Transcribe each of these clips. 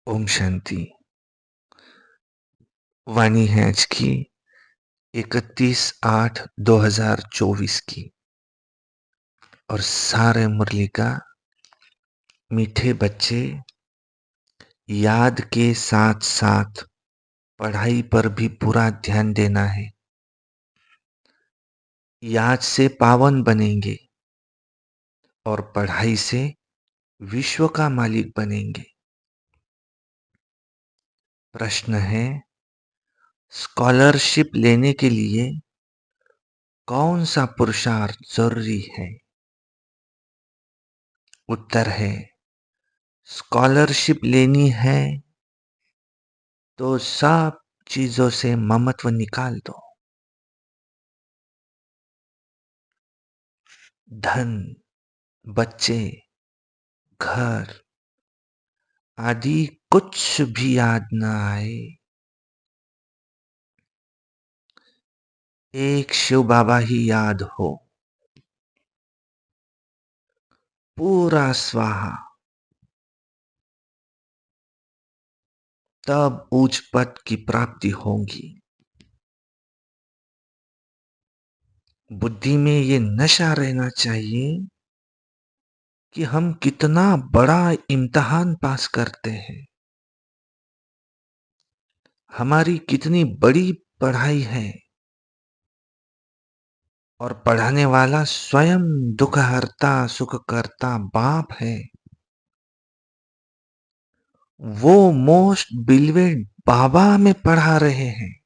ओम शांति। वाणी है आज की 31/8/2024 की और सारे मुरली का मीठे बच्चे याद के साथ साथ पढ़ाई पर भी पूरा ध्यान देना है। याद से पावन बनेंगे और पढ़ाई से विश्व का मालिक बनेंगे। प्रश्न है, स्कॉलरशिप लेने के लिए कौन सा पुरुषार्थ जरूरी है? उत्तर है, स्कॉलरशिप लेनी है तो सब चीजों से ममत्व निकाल दो। धन, बच्चे, घर आदि कुछ भी याद न आए। एक शिव बाबा ही याद हो, पूरा स्वाहा। तब उच्च पद की प्राप्ति होगी। बुद्धि में ये नशा रहना चाहिए कि हम कितना बड़ा इम्तिहान पास करते हैं, हमारी कितनी बड़ी पढ़ाई है और पढ़ाने वाला स्वयं दुख हरता सुख करता बाप है। वो मोस्ट बिलीवेड बाबा में पढ़ा रहे हैं,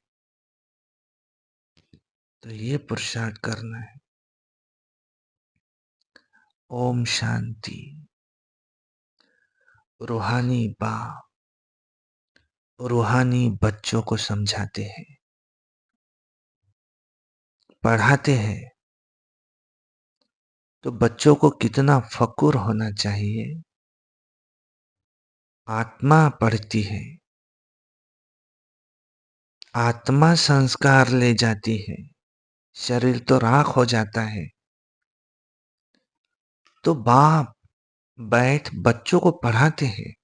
तो ये पुरुषार्थ करना है। ओम शांति। रूहानी बाप रूहानी बच्चों को समझाते हैं, पढ़ाते हैं, तो बच्चों को कितना फक्र होना चाहिए। आत्मा पढ़ती है, आत्मा संस्कार ले जाती है, शरीर तो राख हो जाता है। तो बाप बैठ बच्चों को पढ़ाते हैं।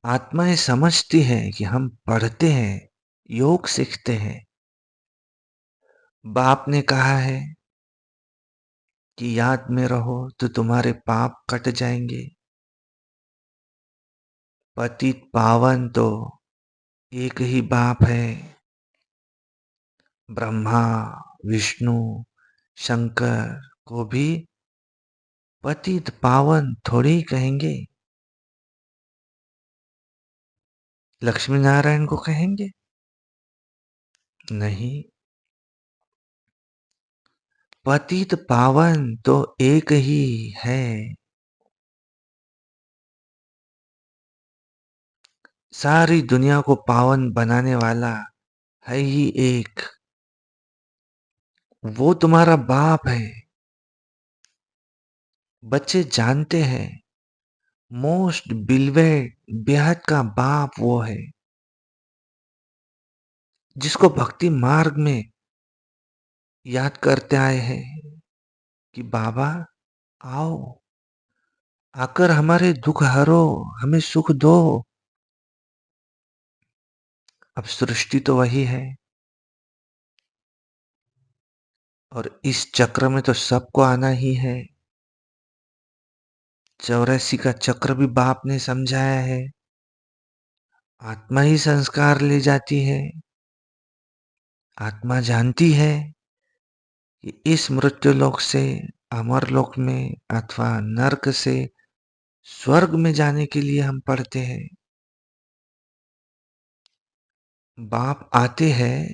आत्मा ये समझती है कि हम पढ़ते हैं, योग सीखते हैं। बाप ने कहा है कि याद में रहो तो तुम्हारे पाप कट जाएंगे। पतित पावन तो एक ही बाप है, ब्रह्मा विष्णु शंकर को भी पतित पावन थोड़ी ही कहेंगे, लक्ष्मी नारायण को कहेंगे? नहीं, पतित पावन तो एक ही है। सारी दुनिया को पावन बनाने वाला है ही एक, वो तुम्हारा बाप है। बच्चे जानते हैं मोस्ट बिलवेड बेहद का बाप वो है जिसको भक्ति मार्ग में याद करते आए हैं कि बाबा आओ, आकर हमारे दुख हरो, हमें सुख दो। अब सृष्टि तो वही है और इस चक्र में तो सबको आना ही है। 84 का चक्र भी बाप ने समझाया है। आत्मा ही संस्कार ले जाती है। आत्मा जानती है कि इस मृत्युलोक से अमरलोक में अथवा नरक से स्वर्ग में जाने के लिए हम पढ़ते हैं। बाप आते हैं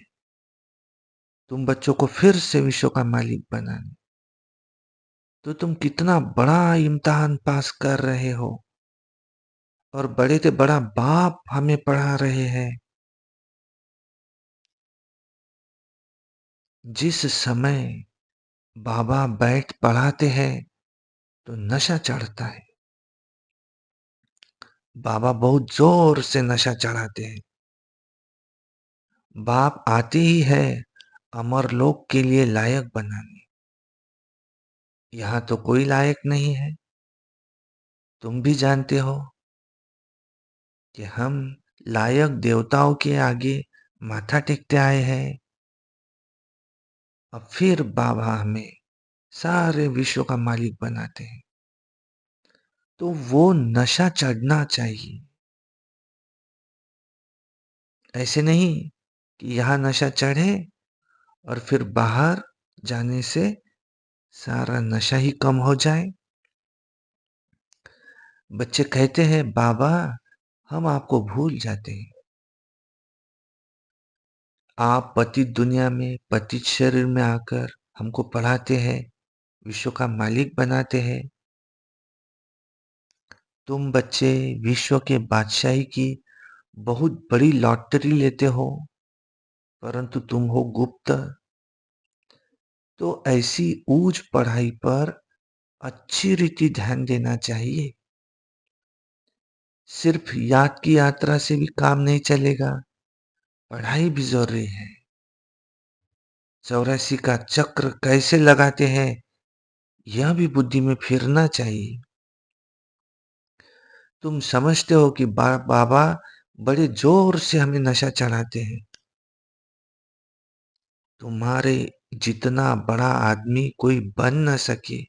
तुम बच्चों को फिर से विश्व का मालिक बनाने। तो तुम कितना बड़ा इम्तिहान पास कर रहे हो और बड़े से बड़ा बाप हमें पढ़ा रहे हैं। जिस समय बाबा बैठ पढ़ाते हैं तो नशा चढ़ता है। बाबा बहुत जोर से नशा चढ़ाते हैं। बाप आते ही है अमरलोक के लिए लायक बनाने। यहाँ तो कोई लायक नहीं है, तुम भी जानते हो। कि हम लायक देवताओं के आगे माथा टेकते आए हैं, और फिर बाबा हमें सारे विश्व का मालिक बनाते हैं। तो वो नशा चढ़ना चाहिए। ऐसे नहीं कि यहाँ नशा चढ़े और फिर बाहर जाने से सारा नशा ही कम हो जाए। बच्चे कहते हैं, बाबा हम आपको भूल जाते हैं। आप पतित दुनिया में पतित शरीर में आकर हमको पढ़ाते हैं, विश्व का मालिक बनाते हैं। तुम बच्चे विश्व के बादशाही की बहुत बड़ी लॉटरी लेते हो, परंतु तुम हो गुप्त। तो ऐसी ऊंच पढ़ाई पर अच्छी रीति ध्यान देना चाहिए। सिर्फ याद की यात्रा से भी काम नहीं चलेगा, पढ़ाई भी जरूरी है। 84 का चक्र कैसे लगाते हैं, यह भी बुद्धि में फिरना चाहिए। तुम समझते हो कि बाबा बड़े जोर से हमें नशा चढ़ाते हैं। तुम्हारे जितना बड़ा आदमी कोई बन न सके,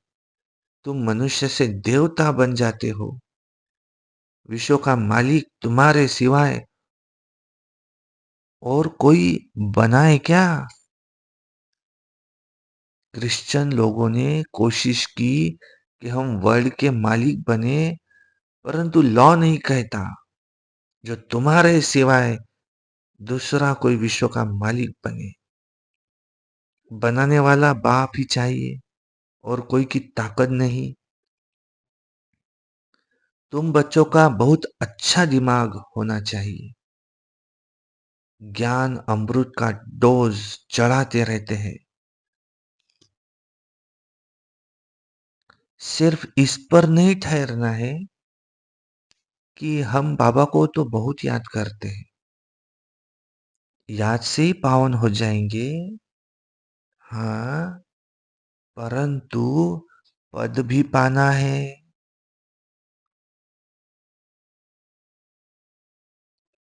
तुम मनुष्य से देवता बन जाते हो। विश्व का मालिक तुम्हारे सिवाय और कोई बनाए क्या? क्रिश्चियन लोगों ने कोशिश की कि हम वर्ल्ड के मालिक बने, परंतु लॉ नहीं कहता जो तुम्हारे सिवाय दूसरा कोई विश्व का मालिक बने। बनाने वाला बाप ही चाहिए और कोई की ताकत नहीं। तुम बच्चों का बहुत अच्छा दिमाग होना चाहिए। ज्ञान अमृत का डोज चढ़ाते रहते हैं। सिर्फ इस पर नहीं ठहरना है कि हम बाबा को तो बहुत याद करते हैं, याद से ही पावन हो जाएंगे। हाँ, परंतु पद भी पाना है।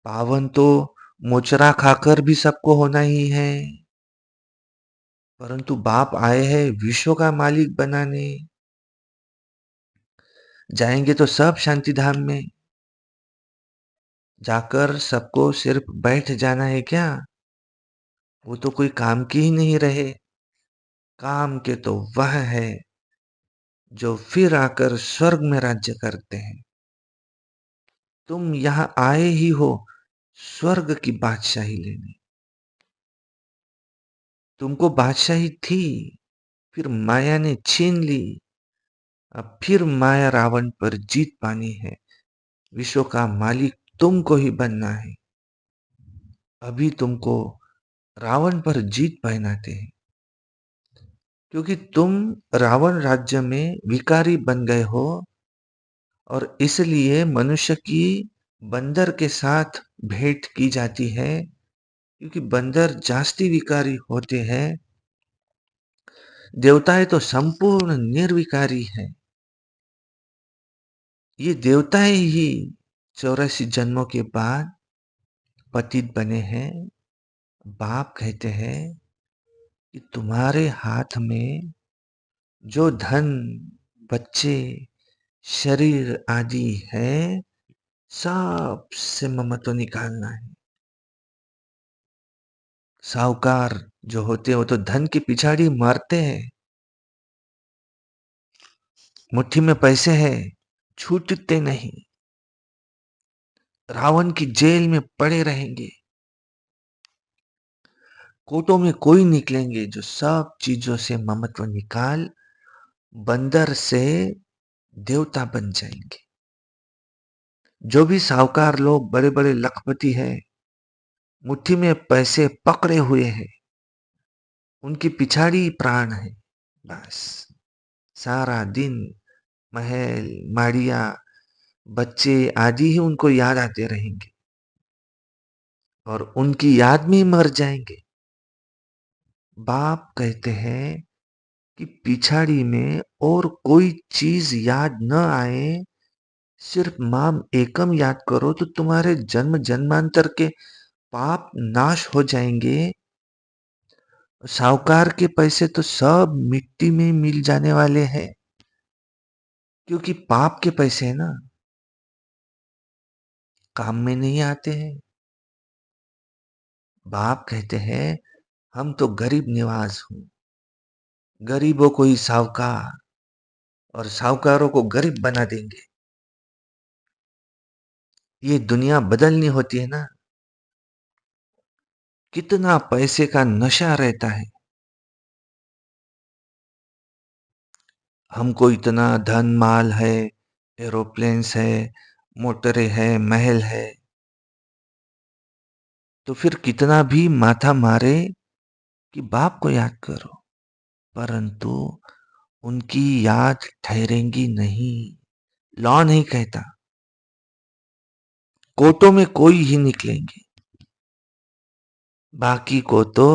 पावन तो मोचरा खाकर भी सबको होना ही है, परंतु बाप आए हैं विश्व का मालिक बनाने। जाएंगे तो सब शांति धाम में, जाकर सबको सिर्फ बैठ जाना है क्या? वो तो कोई काम की ही नहीं रहे। काम के तो वह है जो फिर आकर स्वर्ग में राज्य करते हैं। तुम यहाँ आए ही हो स्वर्ग की बादशाही लेने। तुमको बादशाही थी, फिर माया ने छीन ली। अब फिर माया रावण पर जीत पानी है। विश्व का मालिक तुमको ही बनना है। अभी तुमको रावण पर जीत पहनाते हैं, क्योंकि तुम रावण राज्य में भिखारी बन गए हो, और इसलिए मनुष्य की बंदर के साथ भेंट की जाती है, क्योंकि बंदर जास्ती विकारी होते हैं। देवताएं तो संपूर्ण निर्विकारी है। ये देवताएं ही 84 जन्मों के बाद पतित बने हैं। बाप कहते हैं कि तुम्हारे हाथ में जो धन, बच्चे, शरीर आदि है, सब से ममत्व निकालना है। साहूकार जो होते हैं वो तो धन की पिछाड़ी मरते हैं। मुट्ठी में पैसे है, छूटते नहीं, रावण की जेल में पड़े रहेंगे। कोटों में कोई निकलेंगे जो सब चीजों से ममत्व निकाल बंदर से देवता बन जाएंगे। जो भी साहूकार लोग बड़े बड़े लखपति हैं, मुट्ठी में पैसे पकड़े हुए हैं, उनकी पिछाड़ी प्राण है। बस सारा दिन महल, माड़िया, बच्चे आदि ही उनको याद आते रहेंगे और उनकी याद में ही मर जाएंगे। बाप कहते हैं कि पिछाड़ी में और कोई चीज याद न आए, सिर्फ माम एकम याद करो तो तुम्हारे जन्म जन्मांतर के पाप नाश हो जाएंगे। साहूकार के पैसे तो सब मिट्टी में मिल जाने वाले हैं, क्योंकि पाप के पैसे है ना, काम में नहीं आते हैं। बाप कहते हैं हम तो गरीब निवाज हूं, गरीबों को ही साहूकार और साहूकारों को गरीब बना देंगे। ये दुनिया बदलनी होती है ना, कितना पैसे का नशा रहता है। हमको इतना धन माल है, एरोप्लेन्स है, मोटरें है, महल है, तो फिर कितना भी माथा मारे कि बाप को याद करो, परंतु उनकी याद ठहरेंगी नहीं। लॉ नहीं कहता, कोर्टों में कोई ही निकलेंगे, बाकी को तो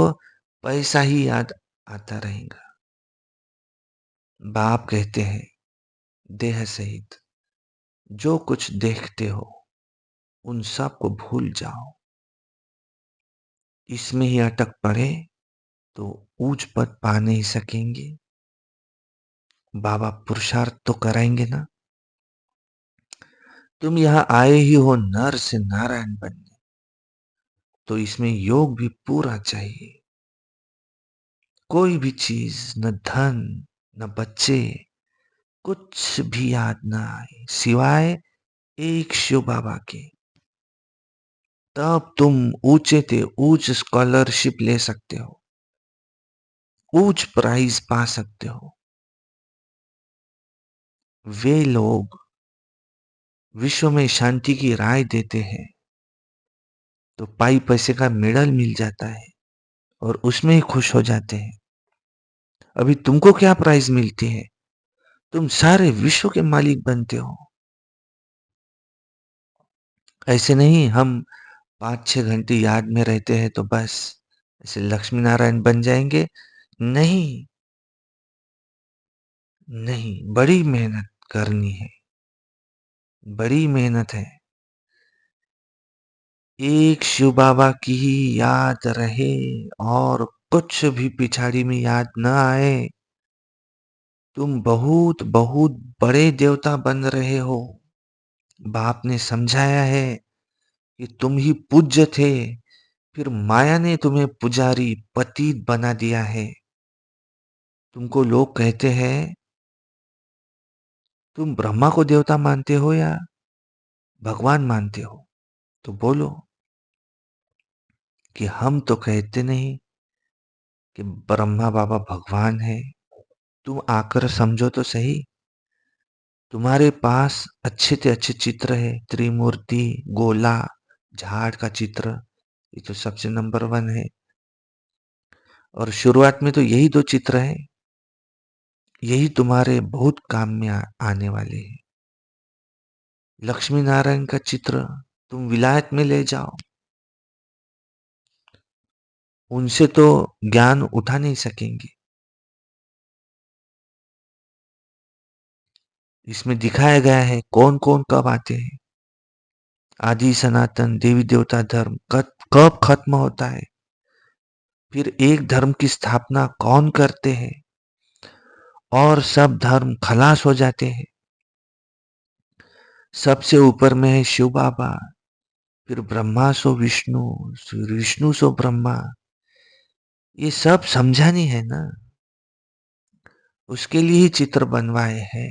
पैसा ही याद आता रहेगा। बाप कहते हैं देह सहित जो कुछ देखते हो उन सब को भूल जाओ। इसमें ही अटक पड़े तो ऊंच पद पा नहीं सकेंगे। बाबा पुरुषार्थ तो कराएंगे ना। तुम यहाँ आए ही हो नर से नारायण बनने, तो इसमें योग भी पूरा चाहिए। कोई भी चीज, न धन न बच्चे, कुछ भी याद ना आए सिवाय एक शिव बाबा के। तब तुम ऊंचे ते ऊंच स्कॉलरशिप ले सकते हो, ऊंच प्राइज पा सकते हो। वे लोग विश्व में शांति की राय देते हैं तो पाई पैसे का मेडल मिल जाता है और उसमें ही खुश हो जाते हैं। अभी तुमको क्या प्राइज मिलती है? तुम सारे विश्व के मालिक बनते हो। ऐसे नहीं हम 5-6 घंटे याद में रहते हैं तो बस ऐसे लक्ष्मी नारायण बन जाएंगे। नहीं, नहीं, बड़ी मेहनत करनी है, बड़ी मेहनत है। एक शिव बाबा की ही याद रहे और कुछ भी पिछाड़ी में याद न आए, तुम बहुत बहुत बड़े देवता बन रहे हो। बाप ने समझाया है कि तुम ही पूज्य थे, फिर माया ने तुम्हें पुजारी पतित बना दिया है। तुमको लोग कहते हैं तुम ब्रह्मा को देवता मानते हो या भगवान मानते हो, तो बोलो कि हम तो कहते नहीं कि ब्रह्मा बाबा भगवान है। तुम आकर समझो तो सही। तुम्हारे पास अच्छे से अच्छे चित्र है, त्रिमूर्ति, गोला, झाड़ का चित्र, ये तो सबसे नंबर 1 है। और शुरुआत में तो यही 2 चित्र है, यही तुम्हारे बहुत काम में आने वाले हैं। लक्ष्मी नारायण का चित्र तुम विलायत में ले जाओ, उनसे तो ज्ञान उठा नहीं सकेंगे। इसमें दिखाया गया है कौन कौन कब आते हैं। आदि सनातन देवी देवता धर्म कब खत्म होता है, फिर एक धर्म की स्थापना कौन करते हैं और सब धर्म खलास हो जाते हैं। सबसे ऊपर में है शिव बाबा, फिर ब्रह्मा सो विष्णु, फिर विष्णु सो ब्रह्मा। ये सब समझानी है ना, उसके लिए ही चित्र बनवाए हैं।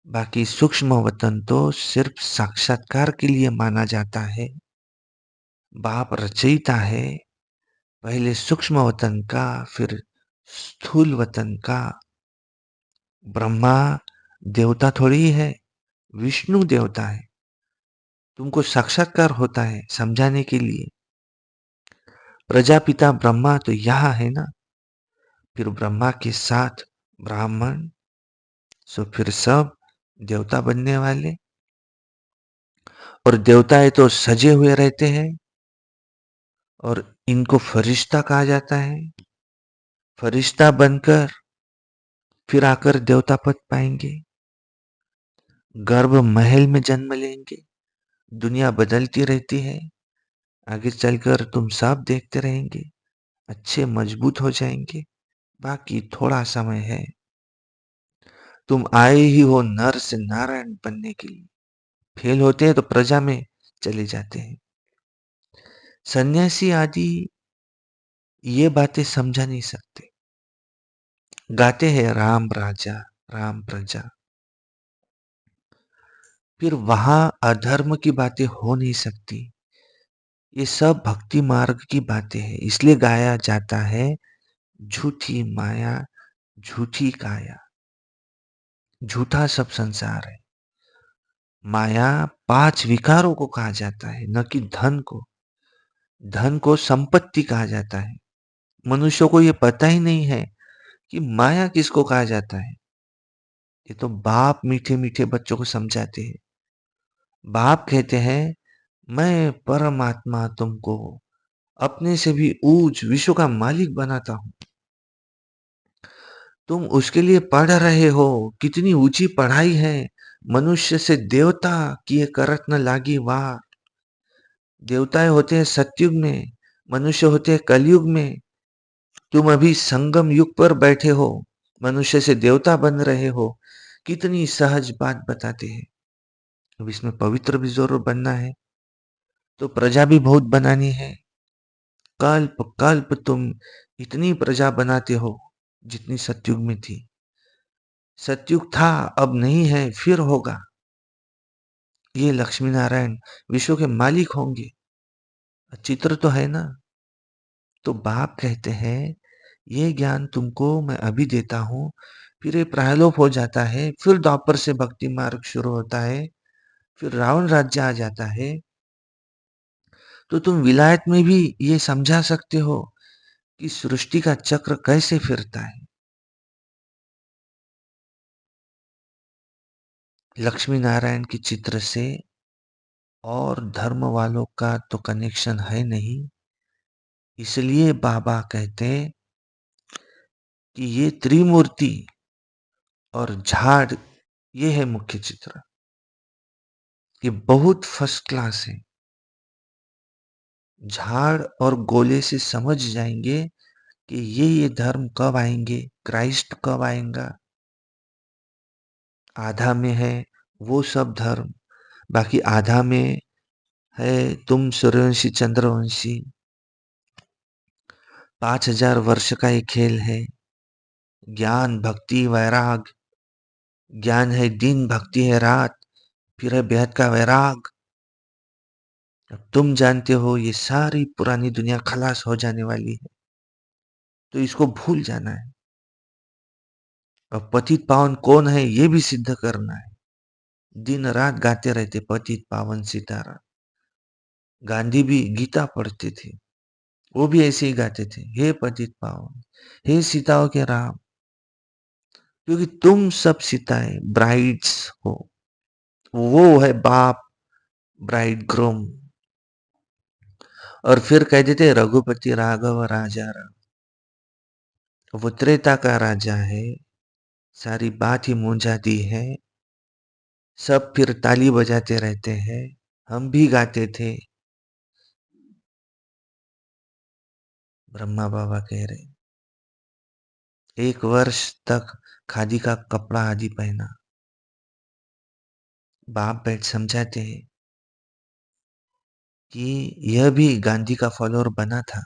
बाकी सूक्ष्म वतन तो सिर्फ साक्षात्कार के लिए माना जाता है। बाप रचयिता है, पहले सूक्ष्म वतन का, फिर स्थूल वतन का। ब्रह्मा देवता थोड़ी है, विष्णु देवता है। तुमको साक्षात्कार होता है समझाने के लिए। प्रजापिता ब्रह्मा तो यहाँ है ना, फिर ब्रह्मा के साथ ब्राह्मण, सो फिर सब देवता बनने वाले। और देवताएं तो सजे हुए रहते हैं और इनको फरिश्ता कहा जाता है। फरिश्ता बनकर फिर आकर देवता पद पाएंगे। गर्भ महल में जन्म लेंगे, दुनिया बदलती रहती है, आगे चलकर तुम सब देखते रहेंगे, अच्छे मजबूत हो जाएंगे, बाकी थोड़ा समय है। तुम आए ही हो नर से नारायण बनने के लिए, फेल होते हैं तो प्रजा में चले जाते हैं। सन्यासी आदि ये बातें समझा नहीं सकते, गाते हैं राम राजा राम प्रजा, फिर वहां अधर्म की बातें हो नहीं सकती। ये सब भक्ति मार्ग की बातें हैं, इसलिए गाया जाता है झूठी माया झूठी काया, झूठा सब संसार है। माया 5 विकारों को कहा जाता है, न कि धन को। धन को संपत्ति कहा जाता है। मनुष्यों को ये पता ही नहीं है कि माया किसको कहा जाता है। ये तो बाप मीठे मीठे बच्चों को समझाते हैं। बाप कहते हैं, मैं परमात्मा तुमको अपने से भी ऊंच विश्व का मालिक बनाता हूं। तुम उसके लिए पढ़ रहे हो, कितनी ऊंची पढ़ाई है। मनुष्य से देवता किए करत न लागी वार। देवताएं होते हैं सतयुग में, मनुष्य होते हैं कलयुग में। तुम अभी संगम युग पर बैठे हो, मनुष्य से देवता बन रहे हो। कितनी सहज बात बताते हैं। अब इसमें पवित्र भी जरूर बनना है, तो प्रजा भी बहुत बनानी है। कल्प कल्प तुम इतनी प्रजा बनाते हो जितनी सतयुग में थी। सतयुग था, अब नहीं है, फिर होगा। ये लक्ष्मी नारायण विश्व के मालिक होंगे। चित्र तो है ना। तो बाप कहते हैं, ये ज्ञान तुमको मैं अभी देता हूं, फिर ये प्रायलोप हो जाता है, फिर द्वापर से भक्ति मार्ग शुरू होता है, फिर रावण राज्य आ जाता है। तो तुम विलायत में भी ये समझा सकते हो कि सृष्टि का चक्र कैसे फिरता है। लक्ष्मी नारायण के चित्र से और धर्म वालों का तो कनेक्शन है नहीं, इसलिए बाबा कहते कि ये त्रिमूर्ति और झाड़ ये है मुख्य चित्र। ये बहुत फर्स्ट क्लास है। झाड़ और गोले से समझ जाएंगे कि ये धर्म कब आएंगे, क्राइस्ट कब आएगा। आधा में है वो सब धर्म, बाकी आधा में है तुम सूर्यवंशी चंद्रवंशी। 5000 वर्ष का ये खेल है। ज्ञान भक्ति वैराग, ज्ञान है दिन, भक्ति है रात, फिर है बेहद का वैराग। अब तुम जानते हो ये सारी पुरानी दुनिया खलास हो जाने वाली है, तो इसको भूल जाना है। अब पतित पावन कौन है ये भी सिद्ध करना है। दिन रात गाते रहते पतित पावन सितारा। गांधी भी गीता पढ़ते थे, वो भी ऐसे ही गाते थे, हे पतित पावन, हे सीताओं के राम। क्योंकि तुम सब सीताएं ब्राइड्स हो, वो है बाप ब्राइड ग्रूम। और फिर कह देते रघुपति राघव राजा राम, वो त्रेता का राजा है। सारी बात ही मूंझा दी है। सब फिर ताली बजाते रहते हैं, हम भी गाते थे। ब्रह्मा बाबा कह रहे, 1 वर्ष तक खादी का कपड़ा आदि पहना। बाप बैठ समझाते हैं कि यह भी गांधी का फॉलोअर बना था।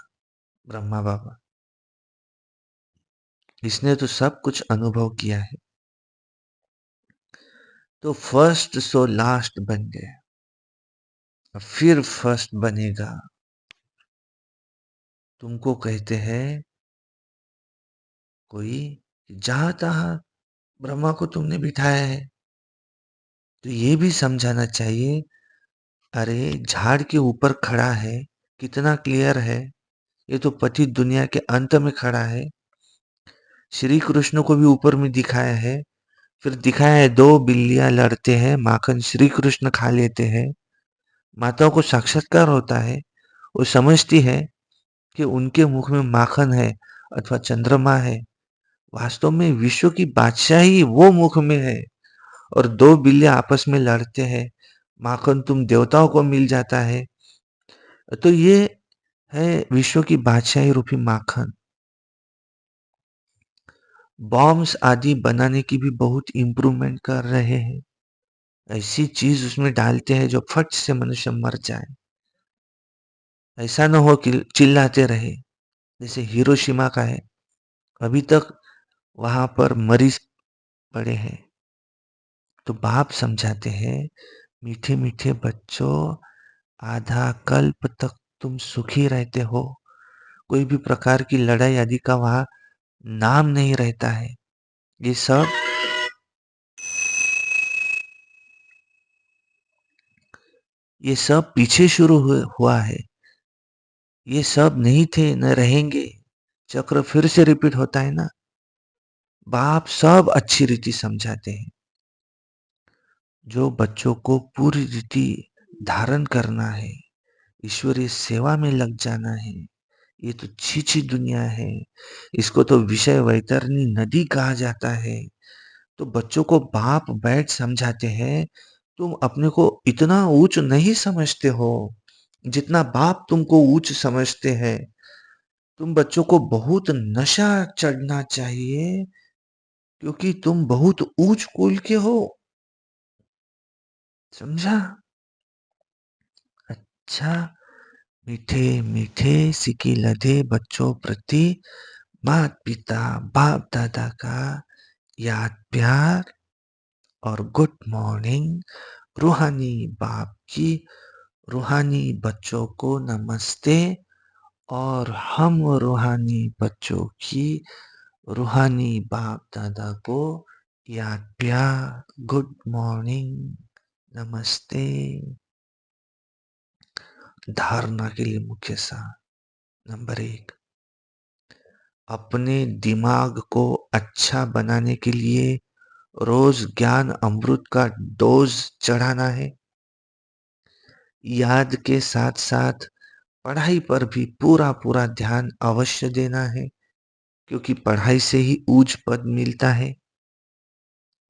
ब्रह्मा बाबा, इसने तो सब कुछ अनुभव किया है, तो फर्स्ट सो लास्ट बन गया, फिर फर्स्ट बनेगा। तुमको कहते हैं कोई, जहां तहां ब्रह्मा को तुमने बिठाया है, तो ये भी समझाना चाहिए, अरे झाड़ के ऊपर खड़ा है, कितना क्लियर है। ये तो पतित दुनिया के अंत में खड़ा है। श्री कृष्ण को भी ऊपर में दिखाया है, फिर दिखाया है 2 बिल्लियां लड़ते हैं, माखन श्री कृष्ण खा लेते हैं। माताओं को साक्षात्कार होता है, वो समझती है कि उनके मुख में माखन है अथवा चंद्रमा है। वास्तव में विश्व की बादशाही वो मुख में है, और 2 बिल्ली आपस में लड़ते हैं, माखन तुम देवताओं को मिल जाता है। तो ये है विश्व की बादशाही रूपी माखन। बॉम्ब्स आदि बनाने की भी बहुत इम्प्रूवमेंट कर रहे हैं। ऐसी चीज उसमें डालते हैं जो फट से मनुष्य मर जाए। ऐसा न हो कि चिल्लाते रहे, जैसे हिरोशिमा का है, अभी तक वहां पर मरीज पड़े हैं। तो बाप समझाते हैं, मीठे मीठे बच्चों, आधा कल्प तक तुम सुखी रहते हो, कोई भी प्रकार की लड़ाई आदि का वहां नाम नहीं रहता है। ये सब ये सब पीछे शुरू हुआ है। ये सब नहीं थे, न रहेंगे। चक्र फिर से रिपीट होता है ना। बाप सब अच्छी रीति समझाते हैं। जो बच्चों को पूरी रीति धारण करना है, ईश्वरीय सेवा में लग जाना है, ये तो छीछी दुनिया है। इसको तो विषय वैतरणी नदी कहा जाता है। तो बच्चों को बाप बैठ समझाते हैं, तुम अपने को इतना ऊंच नहीं समझते हो जितना बाप तुमको ऊंच समझते हैं। तुम बच्चों को बहुत नशा चढ़ना चाहिए, क्योंकि तुम बहुत ऊंच कुल के हो। समझा? अच्छा। मीठे मीठे सिकी लधे बच्चों प्रति मात पिता बाप दादा का याद प्यार और गुड मॉर्निंग। रूहानी बाप की रूहानी बच्चों को नमस्ते, और हम रूहानी बच्चों की रूहानी बाप दादा को याद प्यार, गुड मॉर्निंग, नमस्ते। धारणा के लिए मुख्य सार। नंबर 1, अपने दिमाग को अच्छा बनाने के लिए रोज ज्ञान अमृत का डोज चढ़ाना है। याद के साथ साथ पढ़ाई पर भी पूरा पूरा ध्यान अवश्य देना है, क्योंकि पढ़ाई से ही ऊंच पद मिलता है।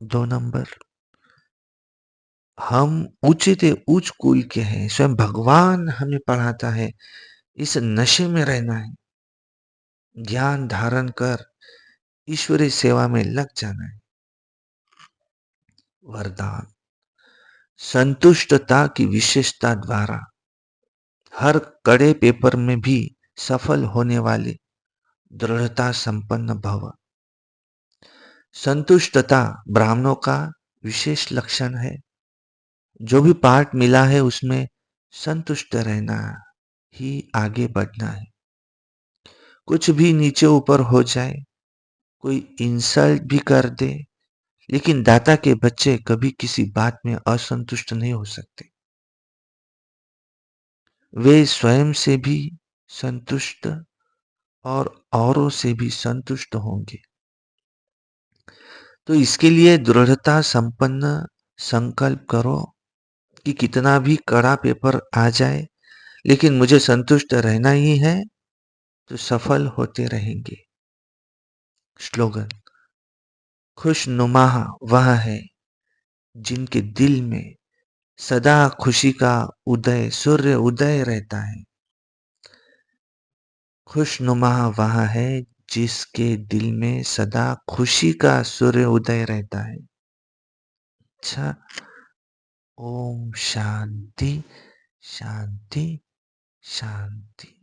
2 नंबर, हम ऊंचे से उच्च कुल के हैं, स्वयं भगवान हमें पढ़ाता है। इस नशे में रहना है, ज्ञान धारण कर ईश्वरीय सेवा में लग जाना है। वरदान, संतुष्टता की विशेषता द्वारा हर कड़े पेपर में भी सफल होने वाले दृढ़ता संपन्न भव। संतुष्टता ब्राह्मणों का विशेष लक्षण है। जो भी पाठ मिला है उसमें संतुष्ट रहना ही आगे बढ़ना है। कुछ भी नीचे ऊपर हो जाए, कोई इंसल्ट भी कर दे, लेकिन दाता के बच्चे कभी किसी बात में असंतुष्ट नहीं हो सकते। वे स्वयं से भी संतुष्ट और औरों से भी संतुष्ट होंगे। तो इसके लिए दृढ़ता संपन्न संकल्प करो कि कितना भी कड़ा पेपर आ जाए, लेकिन मुझे संतुष्ट रहना ही है, तो सफल होते रहेंगे। स्लोगन, खुशनुमा वह है जिनके दिल में सदा खुशी का उदय सूर्य उदय रहता है। खुशनुमा वह है जिसके दिल में सदा खुशी का सूर्य उदय रहता है। अच्छा। ओम शांति शांति शांति।